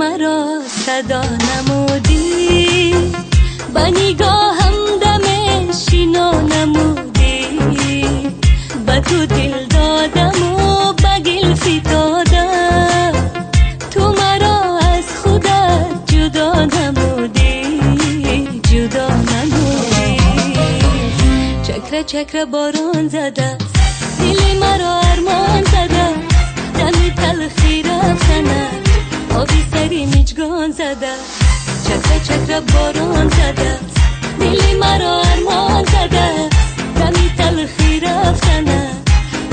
مرا صدا نمودی، با نگاهم دم شینا نمودی، با تو دل دادم و با گل فتادم، تو مرا از خودت جدا نمودی، جدا نمودی. چکره چکره باران زده دل مرا ارمان زده، دم تلخی رفتنه آبی سری میچگان زده، چکره چکره باران زده دل مرا ارمان زده، دم تلخی رفتنه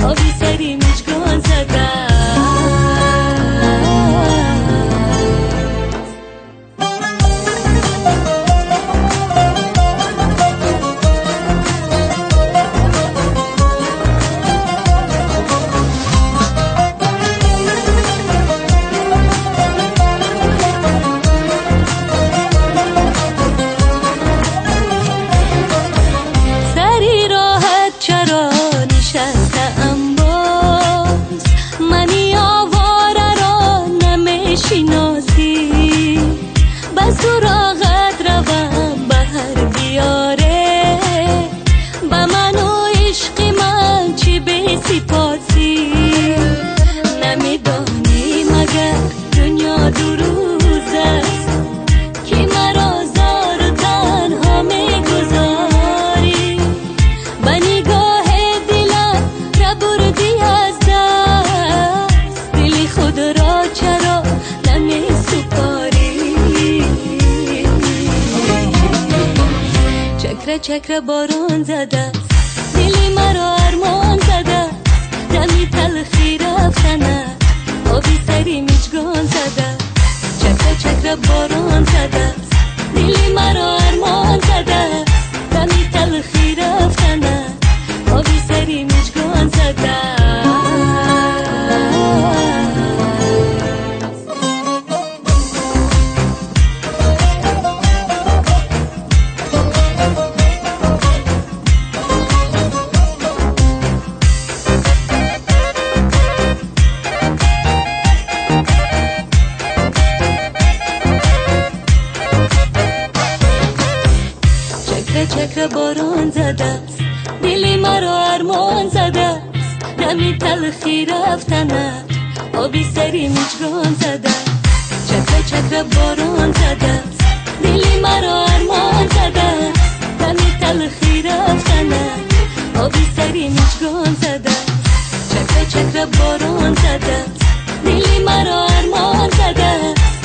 آبی سری میچگان زده. سراغت روم بهر بیاره، با من و عشق من چی به سپاسی، نمیدانی مگر دنیا دو روز است که مرا زار و تنها میگذاری، با نگاه دلم را بردی از دست، دل خود را چرا نمی سپاری. چکره چکره باران زده دل مرا ارمان زده، دمی تلخی رفتنه آبی سری میچگان زده، چکره چکره باران زده دل مرا ارمان زده، دمی تلخی رفتنه آبی سری میچگان زده. چکره باران زده است دل مرا ارمان زده است، دمی تلخی رفتنه آبی سری میچگان زده، چکره چکره باران زده است دل مرا ارمان زده است، دمی تلخی رفتنه آبی سری میچگان زده، چکره چکره باران زده است دل مرا ارمان زده است،